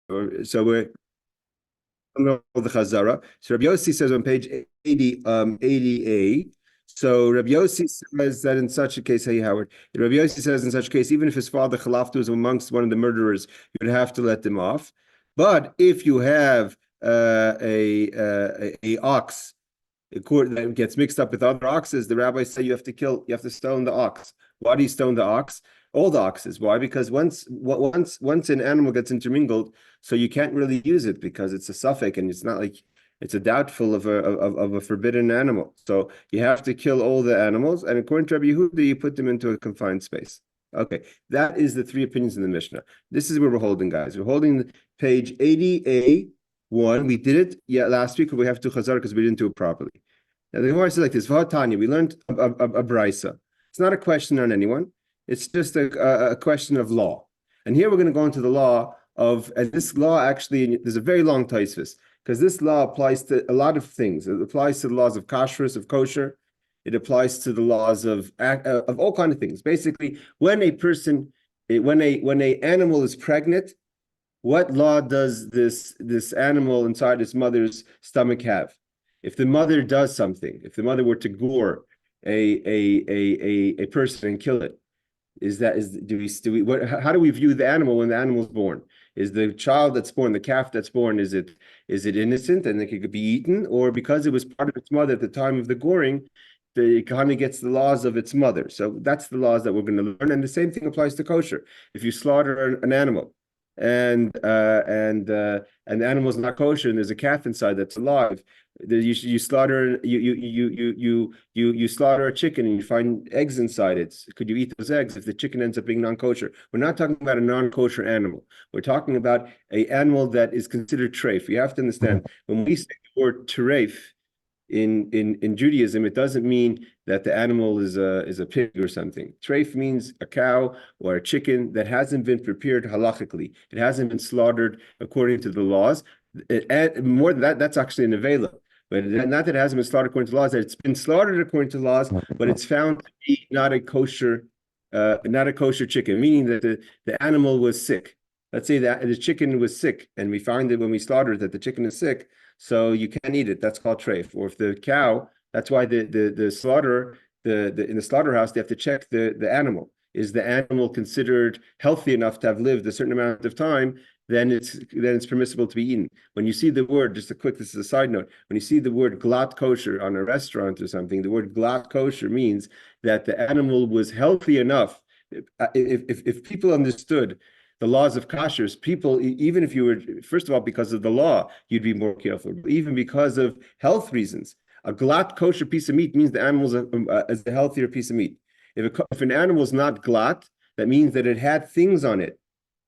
So we're the Chazara. So Rabbi Yossi says on page 80, 80a. So Rabbi Yossi says that in such a case, hey Howard, Rabbi Yossi says in such a case, even if his father Chalaftu is amongst one of the murderers, you would have to let them off. But if you have a ox that gets mixed up with other oxes, the rabbis say you have to stone the ox. Why do you stone the ox? All the oxes. Why? Because once an animal gets intermingled, so you can't really use it because it's a suffix and it's not like it's a doubtful of a forbidden animal. So you have to kill all the animals, and according to Rabbi Yehuda, you put them into a confined space. Okay, that is the three opinions in the Mishnah. This is where we're holding, guys. We're holding page 80a1. We did it last week, but we have to chazar because we didn't do it properly. Now the Gemara says like this: V'hatanya, we learned a brisa. It's not a question on anyone. It's just a question of law. And here we're going to go into the law of, and this law actually, there's a very long taisvis, because this law applies to a lot of things. It applies to the laws of kashrus, of kosher. It applies to the laws of all kinds of things. Basically, when a animal is pregnant, what law does this animal inside its mother's stomach have? If the mother does something, if the mother were to gore a person and kill it, how do we view the animal when the animal is born? Is the child that's born, the calf that's born, is it innocent and it could be eaten, or because it was part of its mother at the time of the goring, the economy gets the laws of its mother? So that's the laws that we're going to learn, and the same thing applies to kosher. If you slaughter an animal, and the animal is not kosher, and there's a calf inside that's alive, you slaughter you slaughter a chicken and you find eggs inside it. Could you eat those eggs if the chicken ends up being non-kosher? We're not talking about a non-kosher animal. We're talking about an animal that is considered treif. You have to understand, when we say the word treif in Judaism, it doesn't mean that the animal is a pig or something. Treif means a cow or a chicken that hasn't been prepared halachically. It hasn't been slaughtered according to the laws. More than that, that's actually an avela. But not that it hasn't been slaughtered according to laws, that it's been slaughtered according to laws, but it's found to be not a kosher chicken, meaning that the animal was sick. Let's say that the chicken was sick, and we find that when we slaughter it that the chicken is sick, so you can't eat it. That's called treif. Or if the cow, that's why the slaughterer, in the slaughterhouse, they have to check the animal. Is the animal considered healthy enough to have lived a certain amount of time? Then it's permissible to be eaten. When you see the word, this is a side note, when you see the word glatt kosher on a restaurant or something, the word glatt kosher means that the animal was healthy enough. If people understood the laws of kashrus, people, even if you were, first of all, because of the law, you'd be more careful. Even because of health reasons, a glatt kosher piece of meat means the animal is a healthier piece of meat. If an animal is not glatt, that means that it had things on it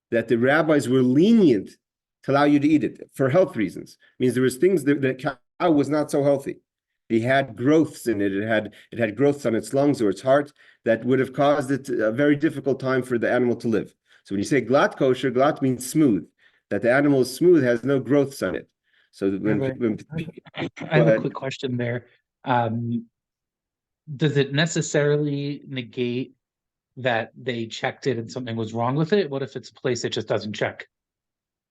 that the rabbis were lenient to allow you to eat it for health reasons. It means there was things that the cow was not so healthy. It had growths in it. It had growths on its lungs or its heart that would have caused it a very difficult time for the animal to live. So when you say glatt kosher, glatt means smooth, that the animal is smooth, has no growths on it. So I have a quick question there. Does it necessarily negate that they checked it and something was wrong with it? What if it's a place that just doesn't check?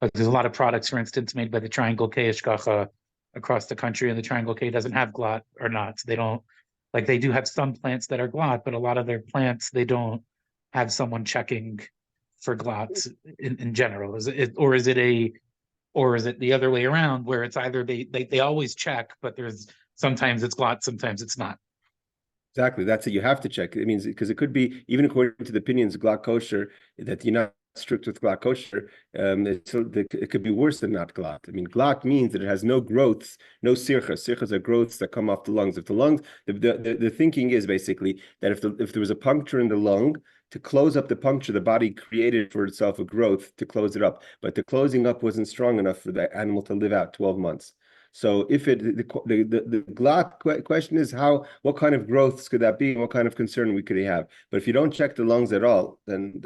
Like there's a lot of products, for instance, made by the Triangle K Ishkacha across the country, and the Triangle K doesn't have glatt or not. So they don't, like they do have some plants that are glatt, but a lot of their plants, they don't have someone checking for glatt in general. Is it the other way around, where it's either they always check, but there's sometimes it's glatt, sometimes it's not. Exactly. That's it. You have to check. It means because it could be, even according to the opinions of glatt kosher, that you're not strict with glatt kosher. It could be worse than not glatt. I mean, glatt means that it has no growths, no sirchas. Sirchas are growths that come off the lungs. If the lungs, the thinking is basically that if there was a puncture in the lung, to close up the puncture, the body created for itself a growth to close it up. But the closing up wasn't strong enough for the animal to live out 12 months. So if the glatt question is what kind of growths could that be, and what kind of concern we could have? But if you don't check the lungs at all, then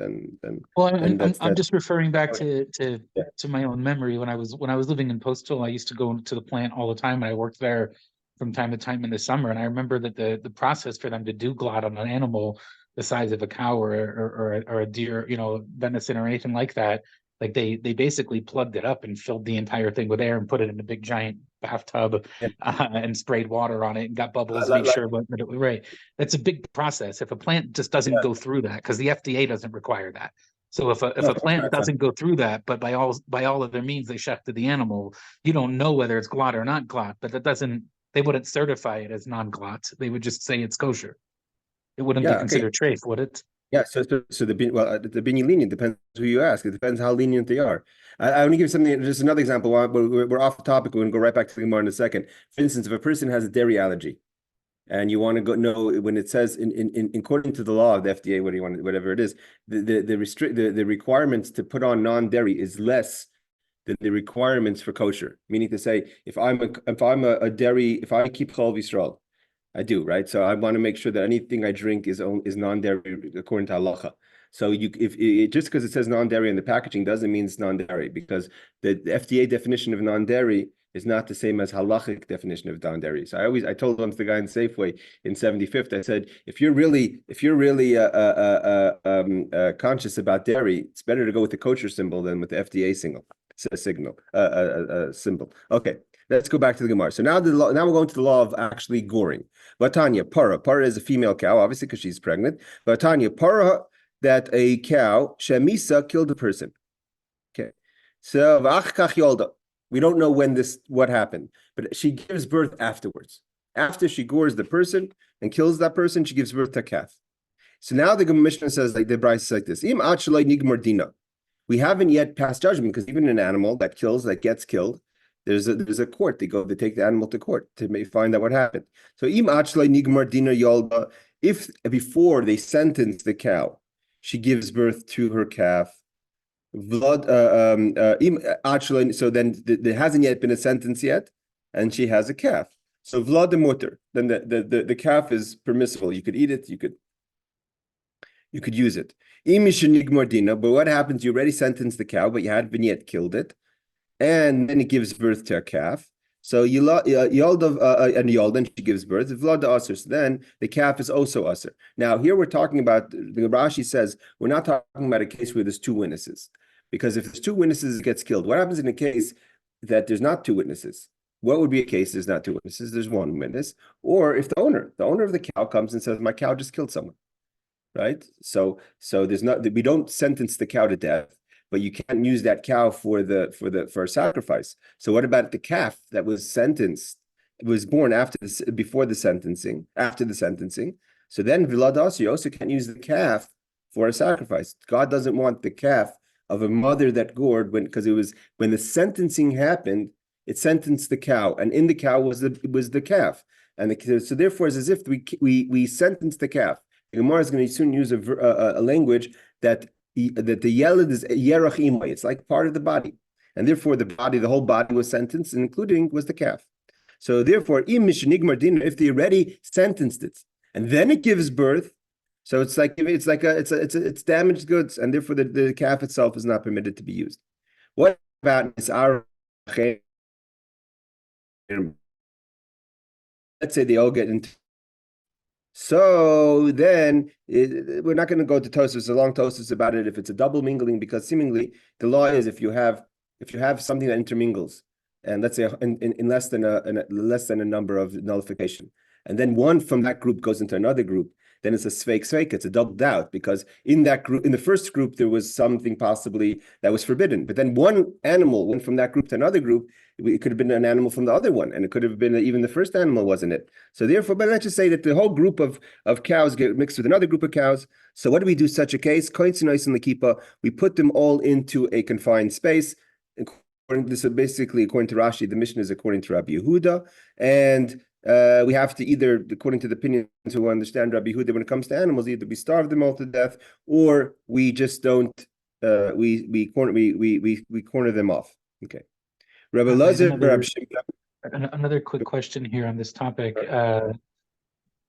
I'm just referring back to my own memory. When I was living in Postal, I used to go to the plant all the time, and I worked there from time to time in the summer. And I remember that the process for them to do glatt on an animal the size of a cow or a deer, venison or anything like that, Like they basically plugged it up and filled the entire thing with air and put it in a big giant bathtub and sprayed water on it and got bubbles, made sure that it was right. That's a big process. If a plant just doesn't go through that, because the FDA doesn't require that. So if a plant doesn't go through that, but by all other means they shechted the animal, you don't know whether it's glot or not glot, but that doesn't, they wouldn't certify it as non-glot. They would just say it's kosher. It wouldn't be considered treif, would it? Yeah, so the being lenient depends who you ask. It depends how lenient they are. I want to give something, just another example. We're off the topic. We're going to go right back to the Gemara in a second. For instance, if a person has a dairy allergy, and you want to know when it says in according to the law of the FDA, whatever it is, the requirements to put on non-dairy is less than the requirements for kosher. Meaning to say, if I keep Chol Yisrael, I do, right? So I want to make sure that anything I drink is non-dairy according to halacha. So just because it says non-dairy in the packaging doesn't mean it's non-dairy, because the FDA definition of non-dairy is not the same as halachic definition of non-dairy. So I told once the guy in Safeway in 75th, I said, if you're really conscious about dairy, it's better to go with the kosher symbol than with the FDA symbol. Okay. Let's go back to the Gemara. So now we're going to the law of actually goring. Vatanya, para is a female cow, obviously, because she's pregnant. Vatanya, para, that a cow, shemisa, killed a person. Okay. So, we don't know what happened, but she gives birth afterwards. After she gores the person and kills that person, she gives birth to a calf. So now the Mishnah says, like the Bryce is like this: Im nigmar dina. We haven't yet passed judgment, because even an animal that gets killed, there's a court. They take the animal to court to find out what happened. So im nigmar dina yolda, if before they sentence the cow, she gives birth to her calf. Vlad, so then there hasn't yet been a sentence yet, and she has a calf. So Vlad the mutter, then the calf is permissible. You could eat it. You could use it. But what happens? You already sentenced the cow, but you hadn't yet killed it, and then it gives birth to a calf. So and she gives birth. Vlad aser. So then the calf is also aser. Now here we're talking about, the Rashi says we're not talking about a case where there's two witnesses, because if there's two witnesses, it gets killed. What happens in a case that there's not two witnesses? What would be a case there's not two witnesses? There's one witness, or if the owner of the cow comes and says, "My cow just killed someone," right? So there's not, we don't sentence the cow to death, but you can't use that cow for a sacrifice. So what about the calf that was sentenced? It was born after the sentencing. So then Viladas, you also can't use the calf for a sacrifice. God doesn't want the calf of a mother that gored because when the sentencing happened, it sentenced the cow, and in the cow was the calf, and so therefore it's as if we sentenced the calf. The Gemara is going to soon use a language that the yeled is yerach imay. It's like part of the body, and therefore the whole body was sentenced, including was the calf. So therefore, if they already sentenced it and then it gives birth, so it's damaged goods, and therefore the calf itself is not permitted to be used. What about nisar? Let's say they all get into. So then we're not going to go to Tosfos, a long Tosfos about it if it's a double mingling, because seemingly the law is if you have something that intermingles, and let's say in less than a number of nullification, and then one from that group goes into another group, then it's a sveik, it's a double doubt, because in that group, in the first group, there was something possibly that was forbidden, but then one animal went from that group to another group. It could have been an animal from the other one, and it could have been even the first animal wasn't it. So therefore, but let's just say that the whole group of cows get mixed with another group of cows. So what do we do such a case? We put them all into a confined space. This is basically according to Rashi. The mission is according to Rabbi Yehuda, and we have to either, according to the opinions who understand Rabbi Yehuda, when it comes to animals, either we starve them all to death, or we just don't. We corner them off. Okay. Another quick question here on this topic.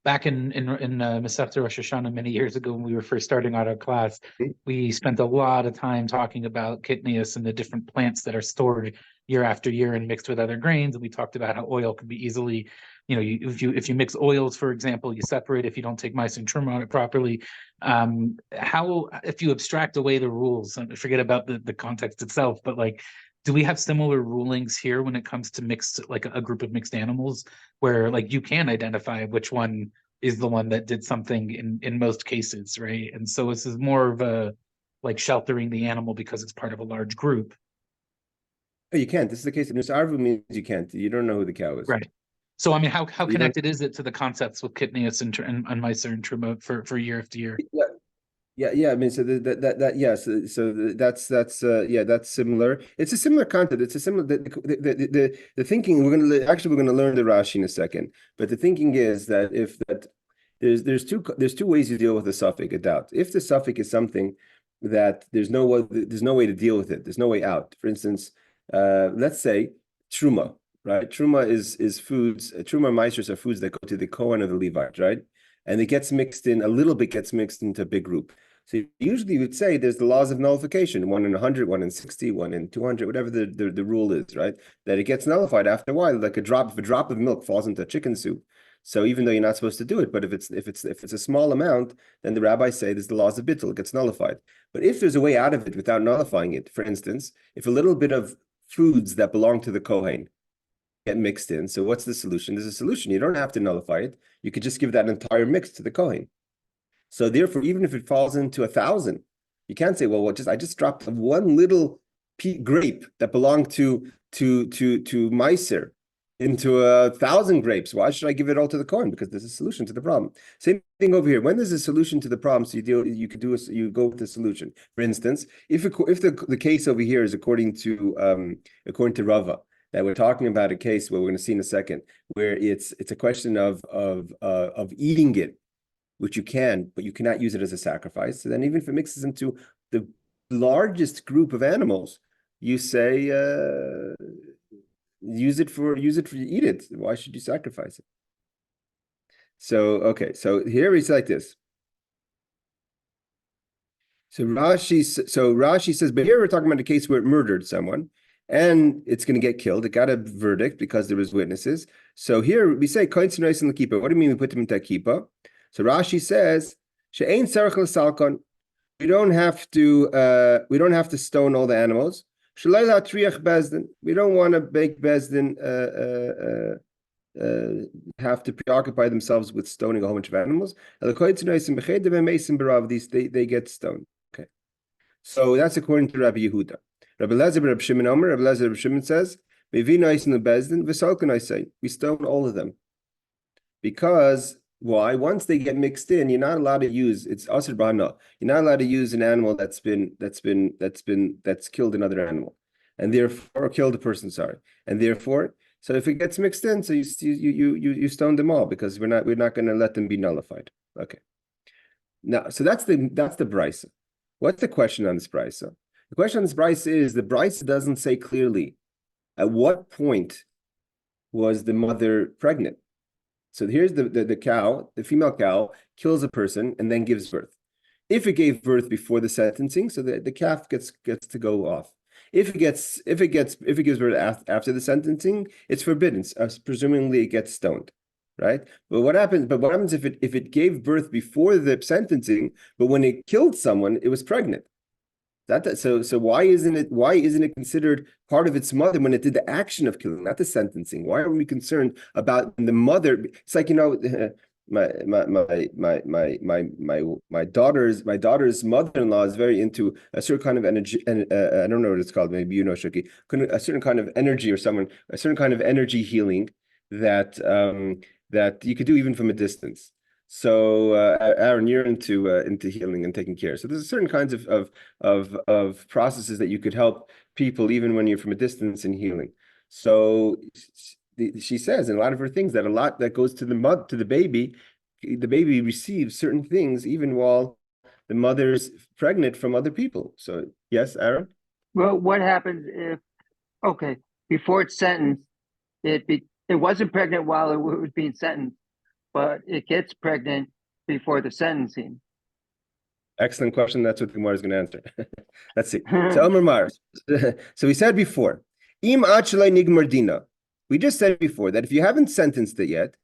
back in Masechta Rosh Hashanah many years ago when we were first starting out our class, we spent a lot of time talking about kitnius and the different plants that are stored year after year and mixed with other grains. And we talked about how oil can be easily, if you mix oils, for example, you separate if you don't take mice and truma on it properly. How, if you abstract away the rules and forget about the context itself, but like, do we have similar rulings here when it comes to mixed, like a group of mixed animals, where like you can identify which one is the one that did something in most cases, right? And so this is more of a like sheltering the animal because it's part of a large group. Oh, you can't. This is the case. Nusarvu means you can't. You don't know who the cow is. Right. So I mean, how You don't. connected is it to the concepts with Kitnius and Meiser and Truma for year after year? Yeah, yeah. I mean, so that yes. That's similar. It's a similar concept. It's a similar the thinking. We're gonna learn the Rashi in a second. But the thinking is that if that there's two ways you deal with the suffix, a doubt. If the suffix is something that there's no way to deal with it. There's no way out. For instance, let's say truma, right? Truma is foods. Truma and meisters are foods that go to the Kohen or the Levite, right? And it gets mixed in, a little bit gets mixed into a big group. So usually you would say there's the laws of nullification, 1 in 100, 1 in 60, 1 in 200, whatever the rule is, right? That it gets nullified after a while, like if a drop of milk falls into chicken soup. So even though you're not supposed to do it, but if it's a small amount, then the rabbis say there's the laws of bittul, it gets nullified. But if there's a way out of it without nullifying it, for instance, if a little bit of foods that belong to the Kohen get mixed in, so what's the solution? There's a solution. You don't have to nullify it. You could just give that entire mix to the Kohen. So therefore, even if it falls into 1,000, you can't say, well, I just dropped one little grape that belonged to Meiser into 1,000 grapes. Why should I give it all to the Kohen? Because there's a solution to the problem. Same thing over here. When there's a solution to the problem, so you go with the solution. For instance, if the case over here is according to Rava, that we're talking about a case where we're going to see in a second, where it's a question of eating it, which you can, but you cannot use it as a sacrifice. So then even if it mixes into the largest group of animals, you say use it for eat it. Why should you sacrifice it? So okay, so here it's like this. So Rashi says, but here we're talking about a case where it murdered someone and it's going to get killed. It got a verdict because there was witnesses. So here we say, what do you mean we put them into a kippah? So Rashi says, "She'ein tzarich l'salkon." We don't have to stone all the animals. Shalei la'triach bezdin. We don't want to make bezdin have to preoccupy themselves with stoning a whole bunch of animals. They get stoned. Okay, so that's according to Rabbi Yehuda. Rabbi Lezer, Rabbi Shimon Omer. Rabbi Lezer, Rabbi Shimon says, "We stone all of them because." Why? Once they get mixed in, you're not allowed to use it's asr b'hana. You're not allowed to use an animal that's killed another animal, and therefore or killed a person. Sorry, and therefore, so if it gets mixed in, so you stone them all because we're not going to let them be nullified. Okay. Now, so that's the brisa. What's the question on this brisa? The question on this brisa is the brisa doesn't say clearly at what point was the mother pregnant. So here's the cow, the female cow kills a person and then gives birth. If it gave birth before the sentencing, so the calf gets to go off. If it gives birth after the sentencing, it's forbidden. Presumably it gets stoned, right? But what happens if it gave birth before the sentencing, but when it killed someone, it was pregnant? So why isn't it considered part of its mother when it did the action of killing, not the sentencing? Why are we concerned about the mother? It's like, my daughter's mother-in-law is very into a certain kind of energy, and I don't know what it's called. Maybe Shuki, a certain kind of energy, or a certain kind of energy healing that you could do even from a distance. So Aaron, you're into healing and taking care. So there's certain kinds of processes that you could help people even when you're from a distance in healing. So she says in a lot of her things that a lot that goes to the baby receives certain things even while the mother's pregnant from other people. So yes, Aaron. Well, what happens if before it's sentenced, it wasn't pregnant while it was being sentenced, but it gets pregnant before the sentencing. Excellent question. That's what the Gemara is going to answer. Let's see. So Omer Mars. So we said before, Im achlei nigmar dina. We just said before that if you haven't sentenced it yet,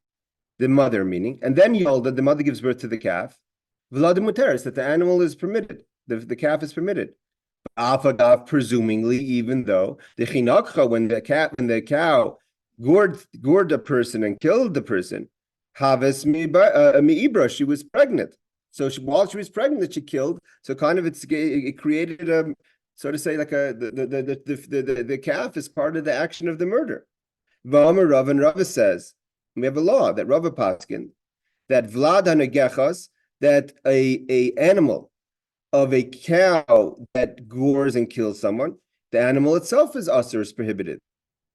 the mother meaning, and then Yolda, the mother gives birth to the calf, Vlad muteris, that the animal is permitted, the calf is permitted. Afagav, presumingly, even though the chinakcha, when the cow gored a person and killed the person, Haves miibra, she was pregnant. So while she was pregnant, she killed. So kind of it created a, so to say, like the calf is part of the action of the murder. V'amar Rav, and Rav says, we have a law that Rav paskin that Vlad hanegechas, that a animal of a cow that gores and kills someone, the animal itself is usher, is prohibited.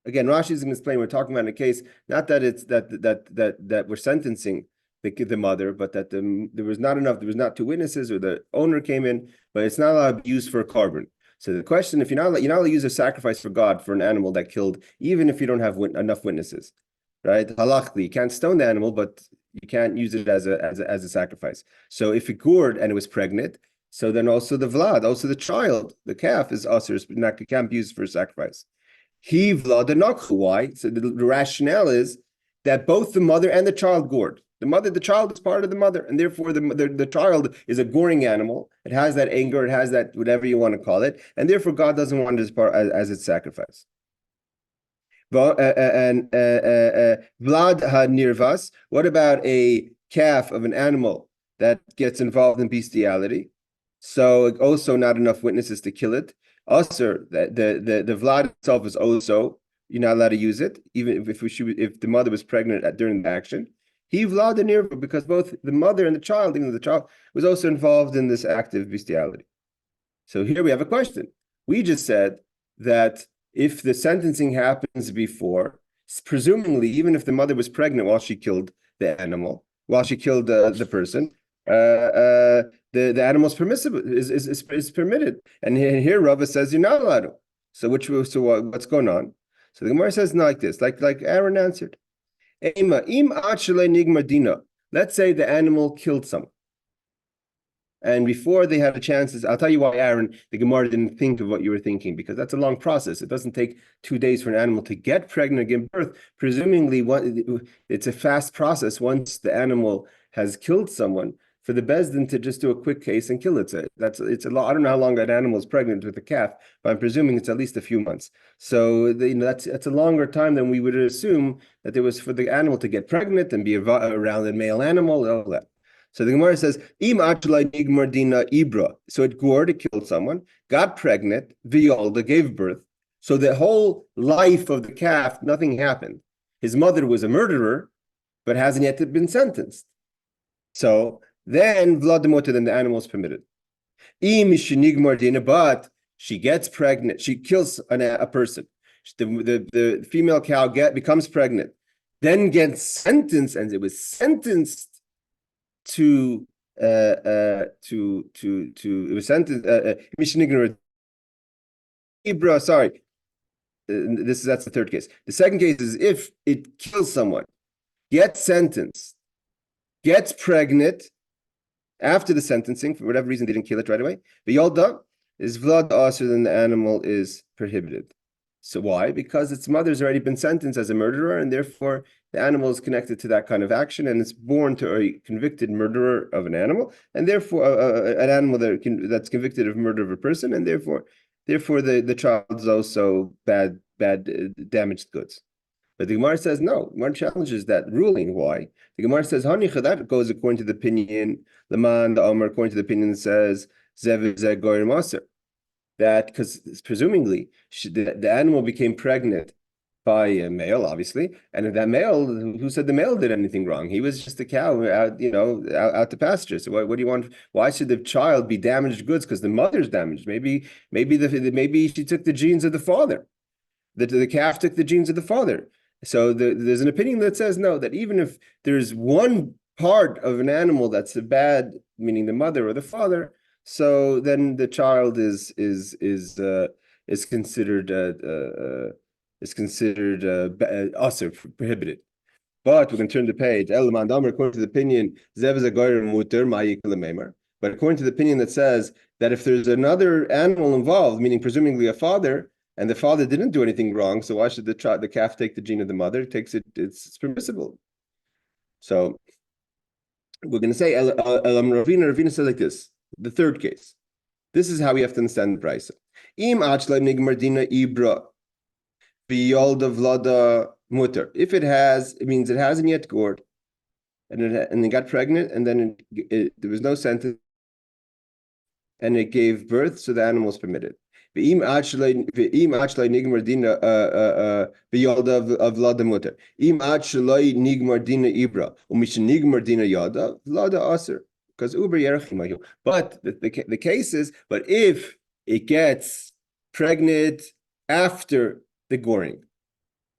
Again, Rashi is going to explain. We're talking about a case, not that it's that we're sentencing the mother, but that there was not two witnesses, or the owner came in, but it's not allowed to be used for a carbon. So the question, if you're not allowed to use a sacrifice for God for an animal that killed, even if you don't have enough witnesses, right? Halachically, you can't stone the animal, but you can't use it as a sacrifice. So if it gored and it was pregnant, so then also the vlad, also the child, the calf is usher, can't be used for a sacrifice. He vlad anakhu. Why? So the rationale is that both the mother and the child gored. The child is part of the mother, and therefore the child is a goring animal. It has that anger, it has that whatever you want to call it, and therefore God doesn't want it as its sacrifice. And Vlad ha-nirvas. What about a calf of an animal that gets involved in bestiality? So also not enough witnesses to kill it. Also, the Vlad itself is also, you're not allowed to use it, even if the mother was pregnant during the action. He Vlad nirva, because both the mother and the child, even the child, was also involved in this act of bestiality. So here we have a question. We just said that if the sentencing happens before, presumably, even if the mother was pregnant while she killed the animal, while she killed the person, the animal is permissible, is permitted. And here Rava says you're not allowed to. So what's going on? So the Gemara says like this, like Aaron answered. Let's say the animal killed someone. And before they had a chance, I'll tell you why, Aaron, the Gemara didn't think of what you were thinking, because that's a long process. It doesn't take 2 days for an animal to get pregnant and give birth. Presumably, it's a fast process once the animal has killed someone, for the Bezdin to just do a quick case and kill it. It's a lot. I don't know how long an animal is pregnant with a calf, but I'm presuming it's at least a few months. So that's a longer time than we would assume that there was for the animal to get pregnant and be around a male animal and all that. So the Gemara says, Im nigmar dina ibra. So it gored, it killed someone, got pregnant, Viyolda gave birth. So the whole life of the calf, nothing happened. His mother was a murderer, but hasn't yet been sentenced. So then Vladimota, then the animal is permitted. Im nigmar dina, but she gets pregnant, she kills a person. The female cow becomes pregnant, then gets sentenced, and it was sentenced to it was sentenced Ibra, sorry. That's the third case. The second case is if it kills someone, gets sentenced, gets pregnant after the sentencing, for whatever reason they didn't kill it right away. The Yolda is Vlad Asr, then the animal is prohibited. So why? Because its mother's already been sentenced as a murderer, and therefore the animal is connected to that kind of action, and it's born to a convicted murderer of an animal, and therefore an animal that's convicted of murder of a person, and therefore the child is also bad damaged goods. But the Gemara says no. The Gemara challenges that ruling. Why? The Gemara says Hanicha, that goes according to the opinion Laman the Omer, according to the opinion that says Zev Goyer Maser. That because presumably the animal became pregnant by a male, obviously, and that male, who said the male did anything wrong? He was just a cow out to pasture. So what do you want? Why should the child be damaged goods? Because the mother's damaged. Maybe she took the genes of the father. The calf took the genes of the father. So there's an opinion that says no, that even if there's one part of an animal that's a bad, meaning the mother or the father, so then the child is considered also prohibited. But we can turn the page. According to the opinion, but according to the opinion that says that if there's another animal involved, meaning presumably a father, and the father didn't do anything wrong, so why should the calf take the gene of the mother? It takes it. It's permissible. So we're going to say Ravina says like this. The third case. This is how we have to understand the brisa. Im achla nigmardina ibra biyolda vlada mutter. If it means it hasn't yet gored, and it got pregnant, and then there was no sentence, and it gave birth, so the animal is permitted. If the case is, but if it gets pregnant after the goring,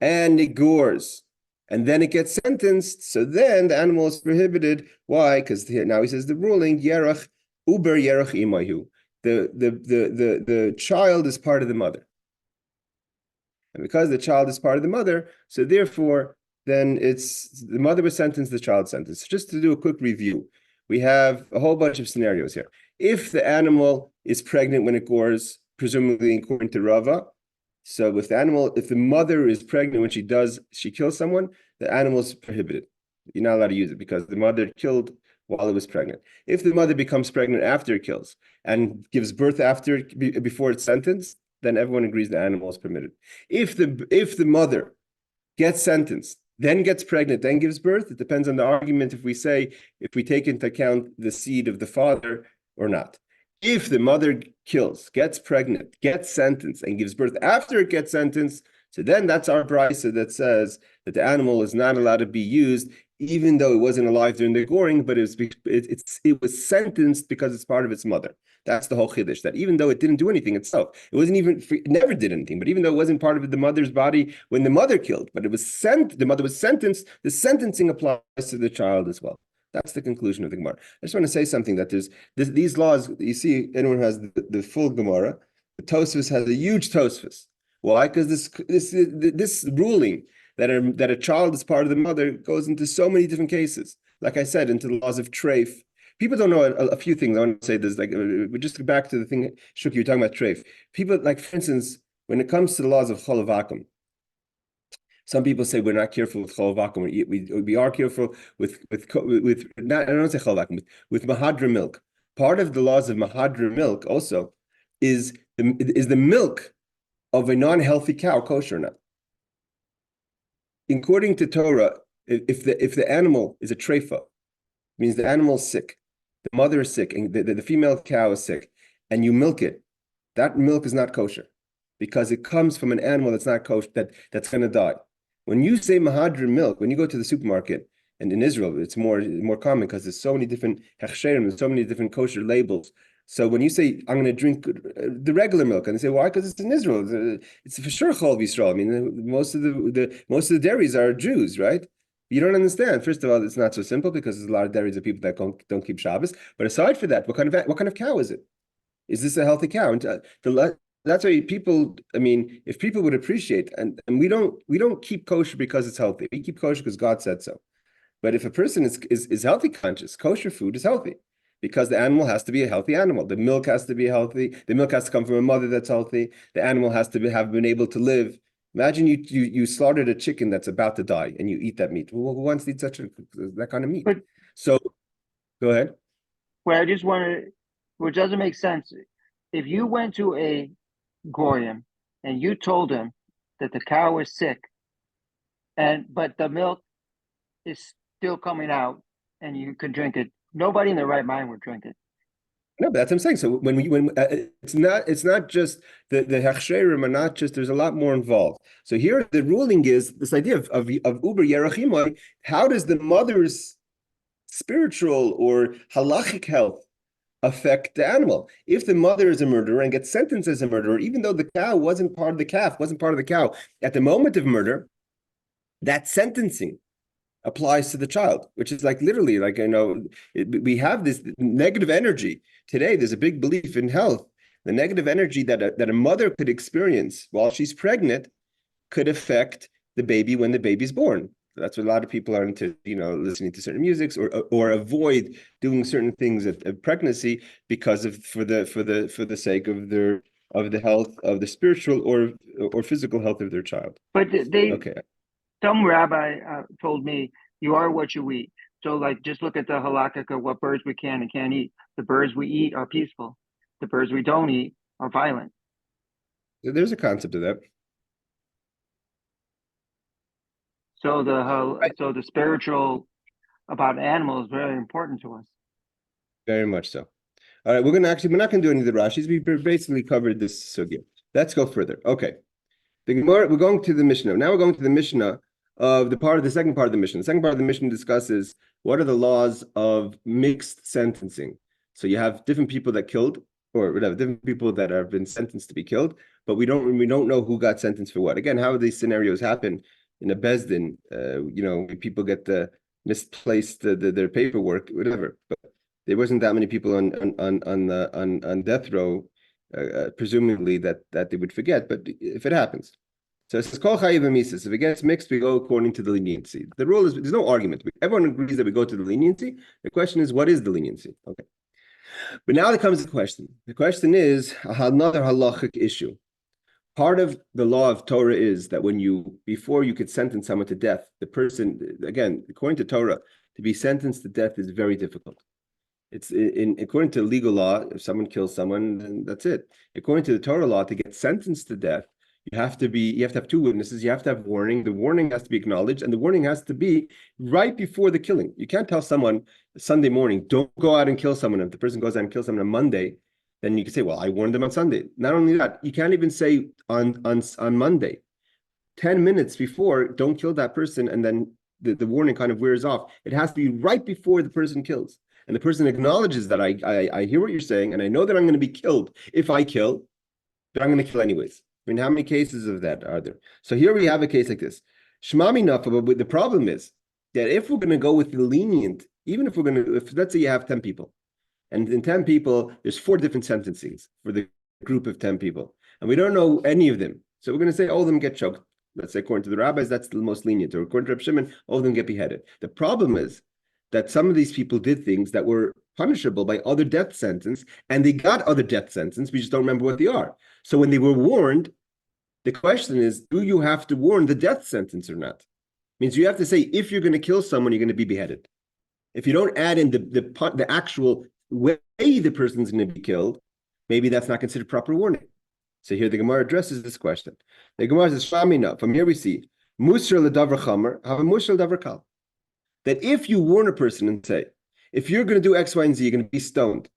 and it gores, and then it gets sentenced, so then the animal is prohibited. Why? Because now he says the ruling, Yerach, Uber Yerach Imahu. The child is part of the mother. And because the child is part of the mother, so therefore, then it's the mother was sentenced, the child sentenced. So just to do a quick review, we have a whole bunch of scenarios here. If the animal is pregnant when it gores, presumably according to Rava, so if the mother is pregnant when she kills someone, the animal is prohibited. You're not allowed to use it because the mother killed while it was pregnant. If the mother becomes pregnant after it kills and gives birth before it's sentenced, then everyone agrees the animal is permitted. If the mother gets sentenced, then gets pregnant, then gives birth, it depends on the argument if we take into account the seed of the father or not. If the mother kills, gets pregnant, gets sentenced, and gives birth after it gets sentenced, so then that's our brisa that says that the animal is not allowed to be used, even though it wasn't alive during the goring, but it was sentenced because it's part of its mother. That's the whole chiddush, that even though it didn't do anything itself, it never did anything, but even though it wasn't part of the mother's body when the mother killed, but the mother was sentenced, the sentencing applies to the child as well. That's the conclusion of the Gemara. I just want to say something, that there's these laws, you see, anyone who has the full Gemara, the Tosfos has a huge Tosfos. Why? Because this ruling that a child is part of the mother goes into so many different cases. Like I said, into the laws of treif. People don't know a few things. I want to say this, we just back to the thing, Shuki, you're talking about treif. People, like, for instance, when it comes to the laws of chol. Some people say we're not careful with chol vakum. We are careful with not, I don't say chol vakum, with mahadra milk. Part of the laws of mahadra milk also is the milk of a non-healthy cow kosher or not. According to Torah, if the animal is a treifa, means the animal is sick, the mother is sick, and the female cow is sick, and you milk it, that milk is not kosher because it comes from an animal that's not kosher, that's going to die. When you say mahadra milk, when you go to the supermarket, and in Israel, it's more common because there's so many different hechsherim, there's so many different kosher labels. So when you say, I'm going to drink the regular milk, and they say, why? Because it's in Israel. It's for sure chol v'Yisrael. I mean, most of the dairies are Jews, right? You don't understand. First of all, it's not so simple because there's a lot of dairies of people that don't keep Shabbos. But aside from that, what kind of cow is it? Is this a healthy cow? And that's why people, I mean, if people would appreciate, and we don't keep kosher because it's healthy. We keep kosher because God said so. But if a person is healthy conscious, kosher food is healthy because the animal has to be a healthy animal. The milk has to be healthy. The milk has to come from a mother that's healthy. The animal has to have been able to live. Imagine you slaughtered a chicken that's about to die and you eat that meat. Who wants to eat that kind of meat? But, so, go ahead. Well, I just wanted, which doesn't make sense. If you went to a goyim and you told him that the cow is sick, but the milk is still coming out and you could drink it, nobody in their right mind would drink it. No, but that's what I'm saying. So when it's not just the hechsherim are not just, there's a lot more involved. So here the ruling is this idea of uber yerachimai. How does the mother's spiritual or halachic health affect the animal? If the mother is a murderer and gets sentenced as a murderer, even though the cow wasn't part of the cow at the moment of murder, that sentencing applies to the child, which is like literally, like, we have this negative energy today. There's a big belief in health. The negative energy that a mother could experience while she's pregnant could affect the baby when the baby's born. That's what a lot of people are into, listening to certain musics or avoid doing certain things at pregnancy because of for the sake of the health of the spiritual or physical health of their child. But Okay. some rabbi told me you are what you eat. So like just look at the halakha, what birds we can and can't eat. The birds we eat are peaceful. The birds we don't eat are violent. There's a concept of that. So the spiritual about animals is very important to us. Very much so. All right, we're not going to do any of the Rashis. We basically covered this sugya. Let's go further. Okay. We're going to the Mishnah. Now we're going to the Mishnah of the second part of the Mishnah. The second part of the Mishnah discusses what are the laws of mixed sentencing. So you have different people that killed, or whatever, different people that have been sentenced to be killed, but we don't know who got sentenced for what. Again, how these scenarios happen in a bezdin, when people get misplaced their paperwork, whatever. But there wasn't that many people on death row, presumably that they would forget. But if it happens, so it says kol chayiv mises. If it gets mixed, we go according to the leniency. The rule is there's no argument. Everyone agrees that we go to the leniency. The question is, what is the leniency? Okay. But now there comes the question. The question is another halachic issue. Part of the law of Torah is that before you could sentence someone to death, the person, again, according to Torah, to be sentenced to death is very difficult. It's according to legal law, if someone kills someone, then that's it. According to the Torah law, to get sentenced to death, you have to have two witnesses, you have to have warning. The warning has to be acknowledged, and the warning has to be right before the killing. You can't tell someone Sunday morning, don't go out and kill someone. If the person goes out and kills someone on Monday, then you can say, well, I warned them on Sunday. Not only that, you can't even say on Monday, 10 minutes before, don't kill that person, and then the warning kind of wears off. It has to be right before the person kills. And the person acknowledges that I hear what you're saying, and I know that I'm going to be killed if I kill, but I'm going to kill anyways. I mean, how many cases of that are there? So here we have a case like this. Shmami nafa, but the problem is that if we're going to go with the lenient, even if let's say you have 10 people, and in 10 people, there's 4 different sentencings for the group of 10 people, and we don't know any of them. So we're going to say all of them get choked. Let's say according to the rabbis, that's the most lenient, or according to Reb Shimon, all of them get beheaded. The problem is that some of these people did things that were punishable by other death sentence, and they got other death sentence. We just don't remember what they are. So when they were warned, the question is, do you have to warn the death sentence or not? Means you have to say, if you're going to kill someone, you're going to be beheaded. If you don't add in the actual way the person's going to be killed, maybe that's not considered proper warning. So here the Gemara addresses this question. The Gemara says, Shlamina. From here we see, Musar l'davar chamer, have a musar l'davar kal. That if you warn a person and say, if you're going to do X, Y, and Z, you're going to be stoned.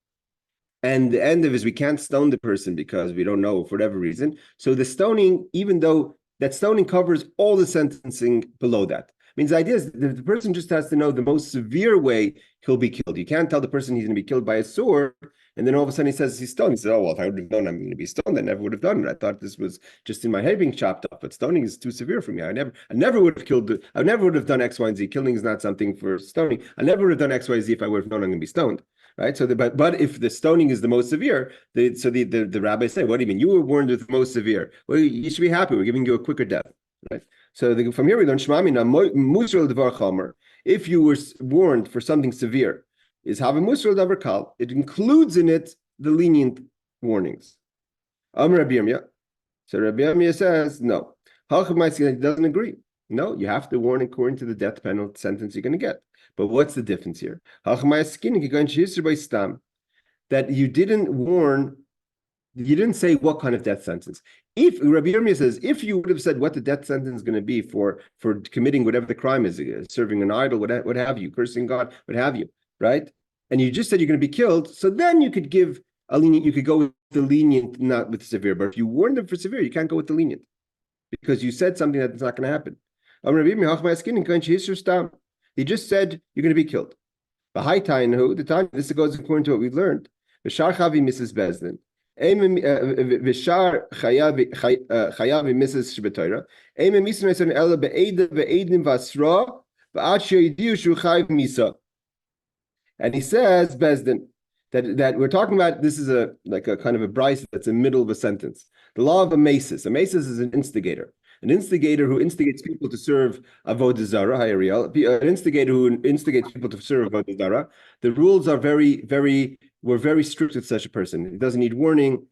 And the end of it is we can't stone the person because we don't know for whatever reason. So the stoning, even though that stoning covers all the sentencing below that, means the idea is the person just has to know the most severe way he'll be killed. You can't tell the person he's going to be killed by a sword, and then all of a sudden he says he's stoned. He says, oh, well, if I would have known I'm going to be stoned, I never would have done it. I thought this was just in my head being chopped up, but stoning is too severe for me. I never would have I never would have done X, Y, and Z. Killing is not something for stoning. I never would have done X, Y, Z if I would have known I'm going to be stoned. Right. So, but if the stoning is the most severe, the rabbis say, "What do you mean? You were warned with the most severe. Well, you should be happy. We're giving you a quicker death." Right. So from here we learn Shmamina Musar l'davar chamer. If you were warned for something severe, is have a Musar l'davar kal. It includes in it the lenient warnings. Rabbi Yirmiyah. So Rabbi Yirmiyah says no. Halachah doesn't agree. No, you have to warn according to the death penalty sentence you're going to get. But what's the difference here? That you didn't warn, you didn't say what kind of death sentence. If Rabbi Yirmiyah says, if you would have said what the death sentence is going to be for committing whatever the crime is, serving an idol, what have you, cursing God, what have you, right? And you just said you're going to be killed, so then you could give a lenient, you could go with the lenient, not with the severe. But if you warn them for severe, you can't go with the lenient because you said something that's not going to happen. He just said you're going to be killed. The time this goes according to what we've learned. V'shar chavi Mrs. Bezdin. V'shar chayavi Mrs. Shebetoira. Eimem misra nesan ela be'eda ve'edim v'asra v'ad she'yidiu shu chayiv misa. And he says Bezdin that we're talking about. This is a kind of a brisa that's in the middle of a sentence. The law of a masis. A masis is an instigator. An instigator who instigates people to serve avodah zarah, hi Ariel, an instigator who instigates people to serve avodah zarah, the rules are we're very strict with such a person. He doesn't need warning.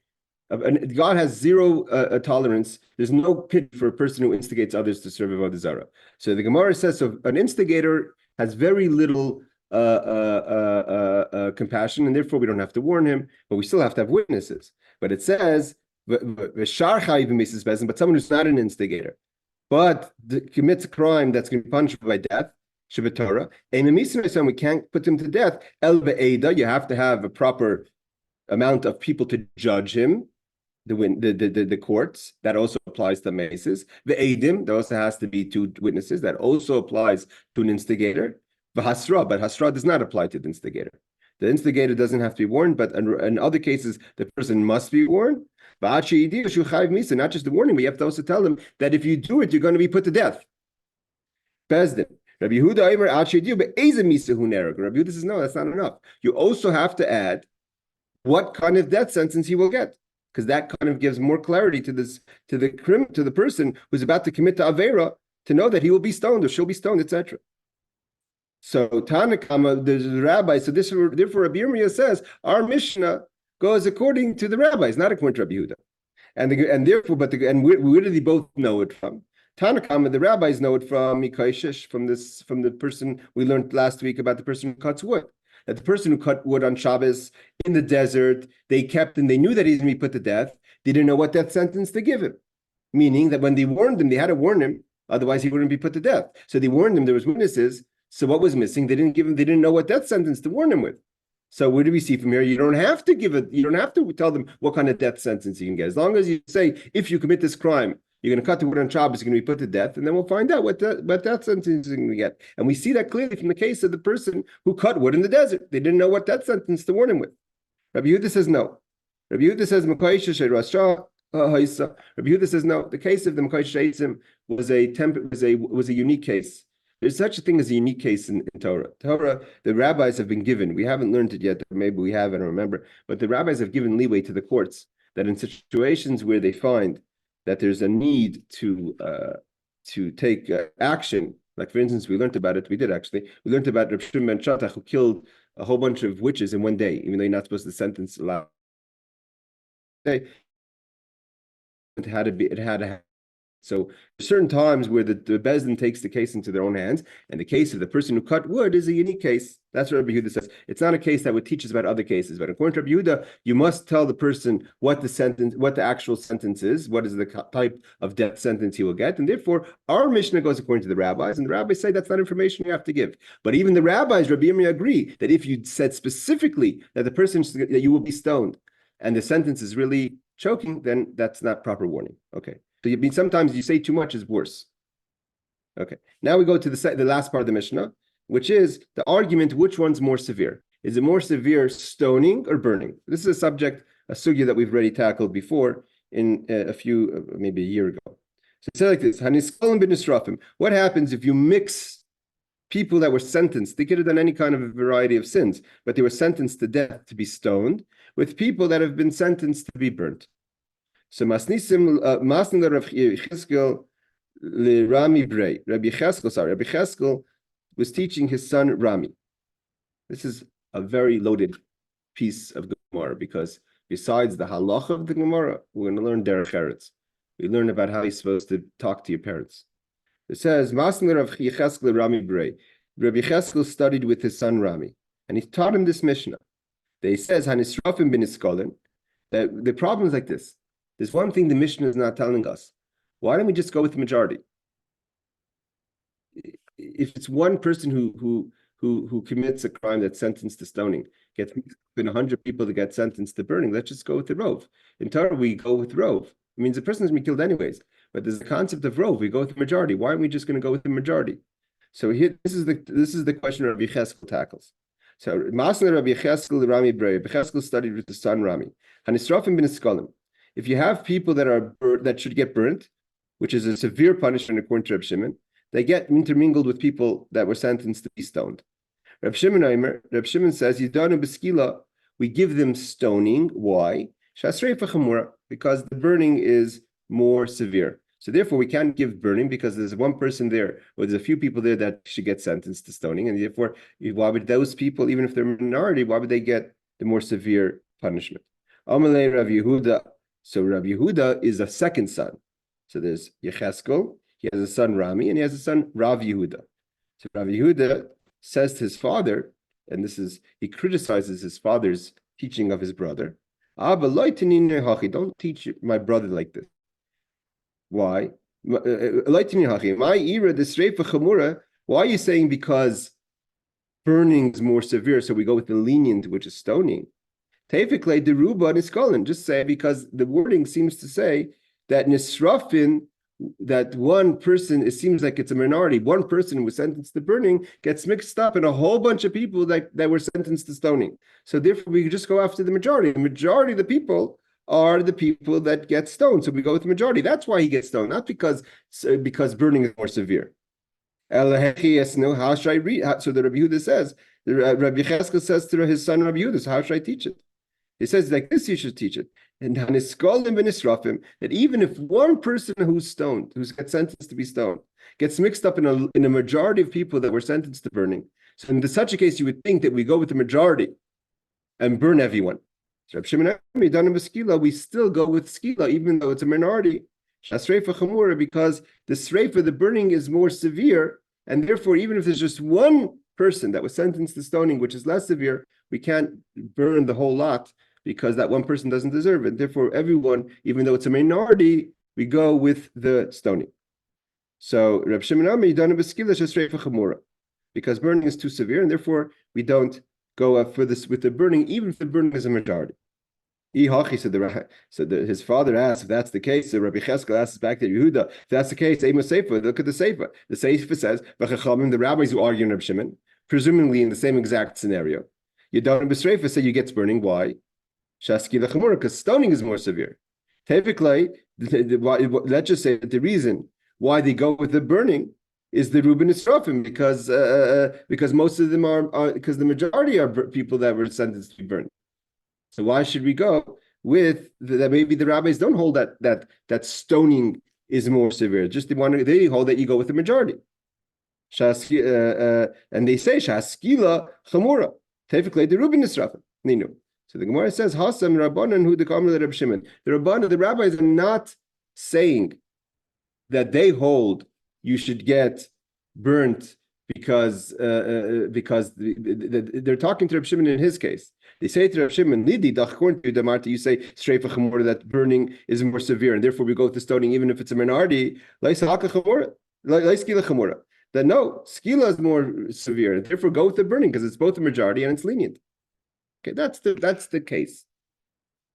God has zero tolerance. There's no pity for a person who instigates others to serve avodah zarah. So the Gemara says, so an instigator has very little compassion, and therefore we don't have to warn him, but we still have to have witnesses. But it says, but someone who's not an instigator, but commits a crime that's going to be punishable by death, Torah, and we can't put him to death. You have to have a proper amount of people to judge him, the courts. That also applies to maces. The Eidim, there also has to be 2 witnesses. That also applies to an instigator. The Hasra, but Hasra does not apply to the instigator. The instigator doesn't have to be warned, but in other cases, the person must be warned. Not just the warning, but you have to also tell them that if you do it, you're going to be put to death. Bezdin. Rabbi Yehuda says, no, that's not enough. You also have to add what kind of death sentence he will get, because that kind of gives more clarity to the person who's about to commit to Avera, to know that he will be stoned or she'll be stoned, etc. So Tanakama, the rabbi, so therefore Rabbi Yirmiyah says our Mishnah goes according to the rabbis, not according to Rabbi Yehuda. And where do they both know it from? Tanakama, the rabbis know it from Mikaishish, from the person we learned last week about the person who cuts wood. That the person who cut wood on Shabbos in the desert, they knew that he's going to be put to death. They didn't know what death sentence to give him. Meaning that when they warned him, they had to warn him, otherwise he wouldn't be put to death. So they warned him, there was witnesses. So what was missing? They didn't know what death sentence to warn him with. So where do we see from here? You don't have to tell them what kind of death sentence you can get. As long as you say, if you commit this crime, you're going to cut the wood on Shabbos, you're going to be put to death, and then we'll find out what death sentence you're going to get. And we see that clearly from the case of the person who cut wood in the desert. They didn't know what death sentence to warn him with. Rabbi Yehuda says no. Rabbi Yehuda says Rabbi Yehuda says no. The case of the Mekaysh was a unique case. There's such a thing as a unique case in Torah. Torah, the rabbis have been given. We haven't learned it yet. Maybe we have, I don't remember. But the rabbis have given leeway to the courts that in situations where they find that there's a need to take action, like for instance, we learned about it. We did actually. We learned about Reb Shimon ben Shattach, who killed a whole bunch of witches in one day, even though you're not supposed to sentence aloud. It had to happen. So certain times where the Bezdin takes the case into their own hands, and the case of the person who cut wood is a unique case. That's what Rabbi Yehuda says. It's not a case that would teach us about other cases, but according to Rabbi Yehuda, you must tell the person what the actual sentence is, what is the type of death sentence he will get, and therefore our Mishnah goes according to the rabbis, and the rabbis say that's not information you have to give. But even the rabbis, Rabbi Yirmiyah, agree that if you said specifically that the person that you will be stoned, and the sentence is really choking, then that's not proper warning. Okay. So sometimes you say too much is worse. Okay. Now we go to the last part of the Mishnah, which is the argument: which one's more severe? Is it more severe stoning or burning? This is a sugya that we've already tackled before in maybe a year ago. So it says like this: Haniskalim bin Nisrafim. What happens if you mix people that were sentenced? They could have done any kind of a variety of sins, but they were sentenced to death to be stoned, with people that have been sentenced to be burnt. So Masnisim Masnil Rav Cheskel Rami Brei. Rabbi Cheskel was teaching his son Rami. This is a very loaded piece of Gemara, because besides the halacha of the Gemara, we're going to learn derech eretz. We learn about how you're supposed to talk to your parents. It says Masnil Rav Cheskel Rami Brei. Rabbi Cheskel studied with his son Rami, and he taught him this Mishnah. He says Hanisrafim bin Iskolin. That the problem is like this. There's one thing the Mishnah is not telling us. Why don't we just go with the majority? If it's one person who commits a crime that's sentenced to stoning, gets 100 people that get sentenced to burning, let's just go with the rov. In Torah, we go with rov. It means the person's going to be killed anyways. But there's the concept of rov. We go with the majority. Why aren't we just going to go with the majority? So here, this is the question Rabbi Cheskel tackles. So Masna Rabbi Cheskel Rami Brei. Rabbi Cheskel studied with his son Rami. Hanisrafim bin Eskolim. If you have people that should get burnt, which is a severe punishment according to Reb Shimon, they get intermingled with people that were sentenced to be stoned. Reb Shimon says, Yidanu b'skila, we give them stoning. Why? Shasrei f'chamura, because the burning is more severe. So therefore, we can't give burning because there's one person there, or there's a few people there that should get sentenced to stoning, and therefore, why would those people, even if they're a minority, why would they get the more severe punishment? Amalei Rav Yehuda. So Rav Yehuda is a second son. So there's Yecheskel, he has a son Rami, and he has a son Rav Yehuda. So Rav Yehuda says to his father, and he criticizes his father's teaching of his brother. Abba, don't teach my brother like this. Why? Why are you saying because burning is more severe, so we go with the lenient, which is stoning? Teifikle deruba niskolin. Just say because the wording seems to say that nisrafin, that one person, it seems like it's a minority. One person who was sentenced to burning gets mixed up in a whole bunch of people that were sentenced to stoning. So therefore, we just go after the majority. The majority of the people are the people that get stoned. So we go with the majority. That's why he gets stoned, not because burning is more severe. How should I read? So the Rabbi Yehuda says, Rabbi Cheskel says to his son Rabbi Yehuda, so how should I teach it? He says like this, you should teach it. And that even if one person who's stoned, who gets sentenced to be stoned, gets mixed up in a majority of people that were sentenced to burning. So in such a case, you would think that we go with the majority and burn everyone. So we still go with skila, even though it's a minority. Because the sreifa, the burning is more severe, and therefore, even if there's just one person that was sentenced to stoning, which is less severe, we can't burn the whole lot because that one person doesn't deserve it. Therefore, everyone, even though it's a minority, we go with the stoning. So Reb Shimon Ami done b'skila shesreifa chamura, because burning is too severe, and therefore we don't go up for this with the burning, even if the burning is a majority. So his father asked, if that's the case, so Rabbi Cheskel asks back to Yehuda, if that's the case, look at the Seifa. The Seifa says, the rabbis who argue in Reb Shimon, presumably in the same exact scenario, Yadon B'Sreifa say you get burning. Why? Shaskila Chamura, because stoning is more severe. Typically, let's just say that the reason why they go with the burning is the Reuben Israfim, because most of them are because the majority are people that were sentenced to be burned. So why should we go with that? Maybe the rabbis don't hold that stoning is more severe. Just they hold that you go with the majority. And they say shaskila chamura. Typically, the Reuben Israfim. So the Gemara says Hasam Rabbanan who the Kamel Reb Shimon. The rabbis are not saying that they hold you should get burnt because they're talking to Reb Shimon in his case. They say to Reb Shimon, according to Damarta, you say Streifa Chamura, that burning is more severe, and therefore we go to stoning even if it's a minority. That no, skila is more severe, and therefore go with the burning because it's both a majority and it's lenient. Okay, that's the case.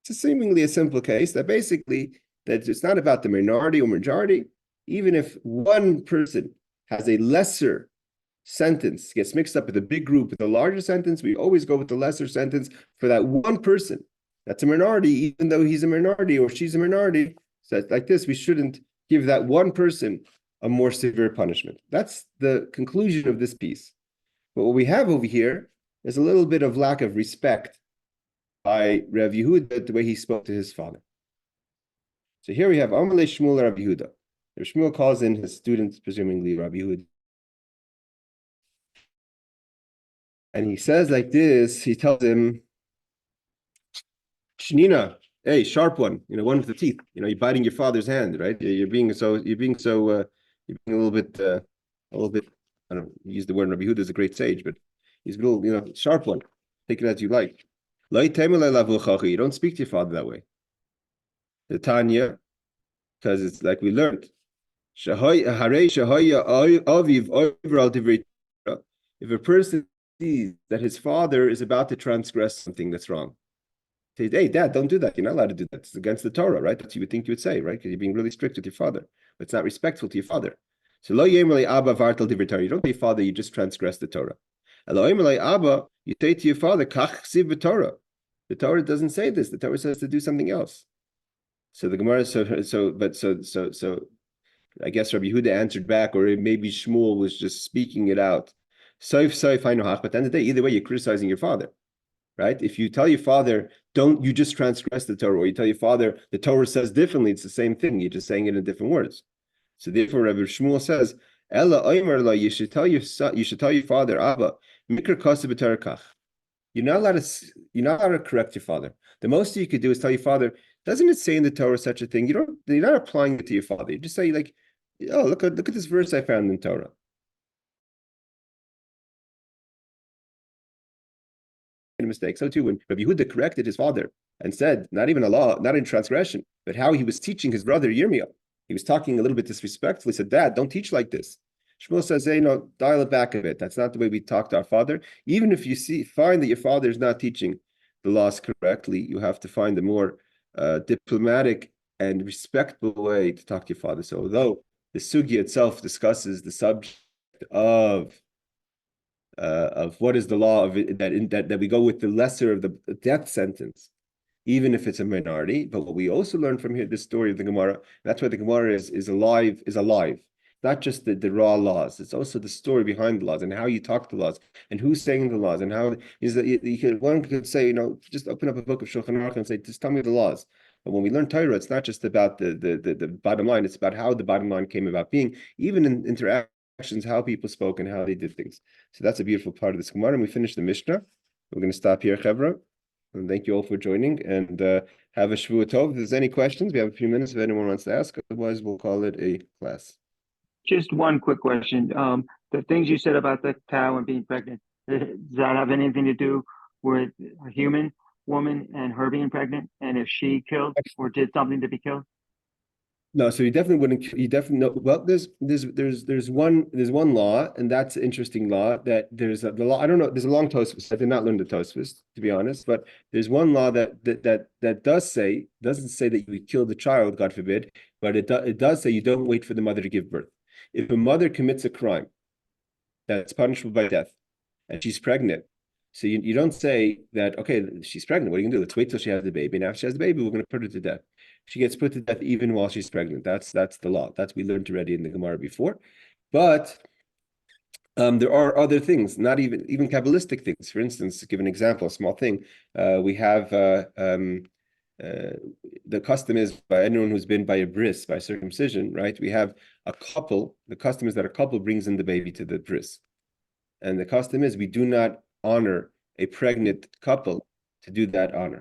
It's seemingly a simple case that basically that it's not about the minority or majority. Even if one person has a lesser sentence, gets mixed up with a big group with a larger sentence, we always go with the lesser sentence for that one person. That's a minority, even though he's a minority or she's a minority. So it's like this, we shouldn't give that one person a more severe punishment. That's the conclusion of this piece. But what we have over here is a little bit of lack of respect by Rav Yehuda, the way he spoke to his father. So here we have Amalei Shmuel Rav Yehuda. Rav Shmuel calls in his students, presumably Rav Yehuda. And he says like this, he tells him, Shnina, hey, sharp one, one with the teeth. You're biting your father's hand, right? You're being a little bit, I don't use the word, Rabbi Yehuda is a great sage, but he's a little, sharp one. Take it as you like. You don't speak to your father that way. The Tanya, because it's like we learned. If a person sees that his father is about to transgress something that's wrong, say, hey, Dad, don't do that. You're not allowed to do that. It's against the Torah, right? That's what you would think you would say, right? Because you're being really strict with your father. But it's not respectful to your father. So lo yemrei Abba vartal divrei Torah. You don't say father, you just transgress the Torah. Lo yemrei Abba, you say to your father, kach chsiv v'Torah. The Torah doesn't say this. The Torah says to do something else. So the Gemara, so I guess Rabbi Yehuda answered back, or maybe Shmuel was just speaking it out. But at the end of the day, either way, you're criticizing your father, right? If you tell your father, don't you just transgress the Torah, or you tell your father the Torah says differently, it's the same thing. You're just saying it in different words. So therefore, Rabbi Shmuel says, Ella Omer la, you should tell your son, you should tell your father, Abba, Mikra Kasa b'Torah. You're not allowed to correct your father. The most you could do is tell your father, doesn't it say in the Torah such a thing? You're not applying it to your father. You just say like, oh, look at this verse I found in Torah. A mistake. So too, when Rabbi Yehuda corrected his father and said, not even a law, not in transgression, but how he was teaching his brother Yirmiyah. He was talking a little bit disrespectfully. He said, Dad, don't teach like this. Shmuel says, hey, no, dial it back a bit. That's not the way we talk to our father. Even if you find that your father is not teaching the laws correctly, you have to find a more diplomatic and respectful way to talk to your father. So although the sugya itself discusses the subject of what is the law of it, that we go with the lesser of the death sentence, even if it's a minority. But what we also learn from here, this story of the Gemara, that's why the Gemara is alive. Not just the raw laws, it's also the story behind the laws and how you talk the laws and who's saying the laws and how is that one could say, just open up a book of Shulchan Aruch and say, just tell me the laws. But when we learn Torah, it's not just about the bottom line, it's about how the bottom line came about being, even in interactions, how people spoke and how they did things. So that's a beautiful part of this Gemara. And we finish the Mishnah. We're going to stop here, Chevra. And thank you all for joining. And have a Shavua Tov. If there's any questions, we have a few minutes if anyone wants to ask. Otherwise, we'll call it a class. Just one quick question. The things you said about the cow and being pregnant, does that have anything to do with a human woman and her being pregnant? And if she killed or did something to be killed? No, so you definitely wouldn't. You definitely know. Well, there's one law, and that's an interesting law. That there's the law. I don't know. There's a long Tosfos. I did not learn the Tosfos, to be honest. But there's one law that doesn't say that you would kill the child, God forbid. But it does say you don't wait for the mother to give birth. If a mother commits a crime that's punishable by death, and she's pregnant, so you don't say that, okay, she's pregnant, what are you gonna do? Let's wait till she has the baby. And after she has the baby, we're gonna put her to death. She gets put to death even while she's pregnant. That's the law. We learned already in the Gemara before. But there are other things, not even Kabbalistic things. For instance, to give an example, a small thing, we have the custom is by anyone who's been by a bris, by circumcision, right? We have a couple. The custom is that a couple brings in the baby to the bris. And the custom is we do not honor a pregnant couple to do that honor.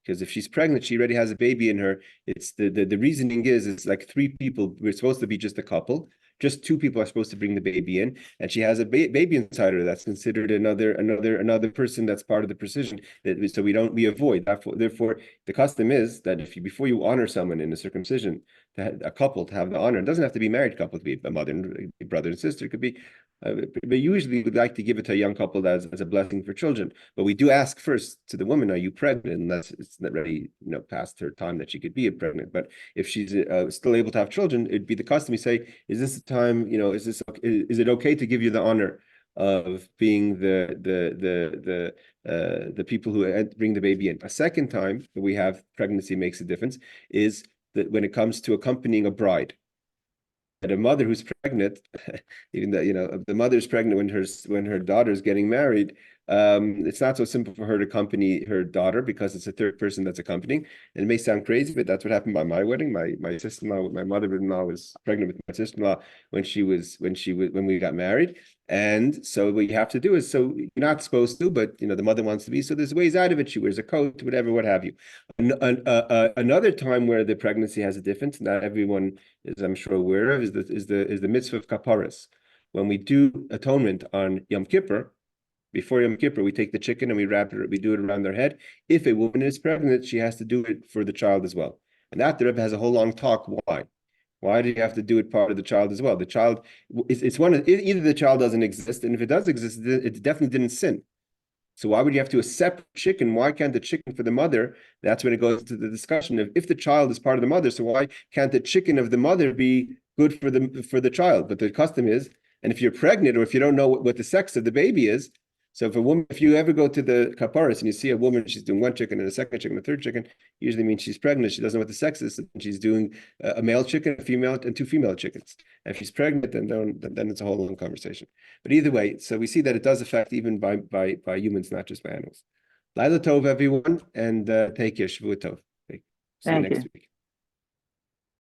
Because if she's pregnant, she already has a baby in her. It's the reasoning is it's like three people. We're supposed to be just a couple. Just two people are supposed to bring the baby in, and she has a baby inside her. That's considered another person that's part of the precision. So we avoid. Therefore, the custom is that before you honor someone in a circumcision, a couple to have the honor. It doesn't have to be a married couple. It could be a mother and a brother and sister. It could be. But usually we'd like to give it to a young couple as a blessing for children. But we do ask first to the woman, are you pregnant? Unless it's not really, past her time that she could be pregnant. But if she's still able to have children, it'd be the custom. We say, is this the time, is it okay to give you the honor of being the people who bring the baby in? A second time that we have pregnancy makes a difference is that when it comes to accompanying a bride. That a mother who's pregnant, even though the mother's pregnant when her daughter's getting married, it's not so simple for her to accompany her daughter because it's a third person that's accompanying. And it may sound crazy, but that's what happened by my wedding. My sister-in-law, my mother-in-law was pregnant with my sister-in-law when we got married. And so what you have to do is, so you're not supposed to, but the mother wants to be. So there's ways out of it. She wears a coat, whatever, what have you. Another time where the pregnancy has a difference, not everyone is, I'm sure, aware of, is the mitzvah of kaparas. When we do atonement on Yom Kippur, before Yom Kippur, we take the chicken and we do it around their head. If a woman is pregnant, she has to do it for the child as well. And that the Rebbe has a whole long talk. Why? Why do you have to do it part of the child as well? The child, it's one of either the child doesn't exist, and if it does exist, it definitely didn't sin. So why would you have to a separate chicken? Why can't the chicken for the mother? That's when it goes to the discussion of if the child is part of the mother. So why can't the chicken of the mother be good for the child? But the custom is, and if you're pregnant or if you don't know what the sex of the baby is, so if you ever go to the kaparas and you see a woman, she's doing one chicken and a second chicken, a third chicken, usually means she's pregnant. She doesn't know what the sex is. And she's doing a male chicken, a female, and two female chickens. And if she's pregnant, then it's a whole long conversation. But either way, so we see that it does affect even by humans, not just by animals. Laila Tov, everyone, and take care. Shavua Tov. See you next week.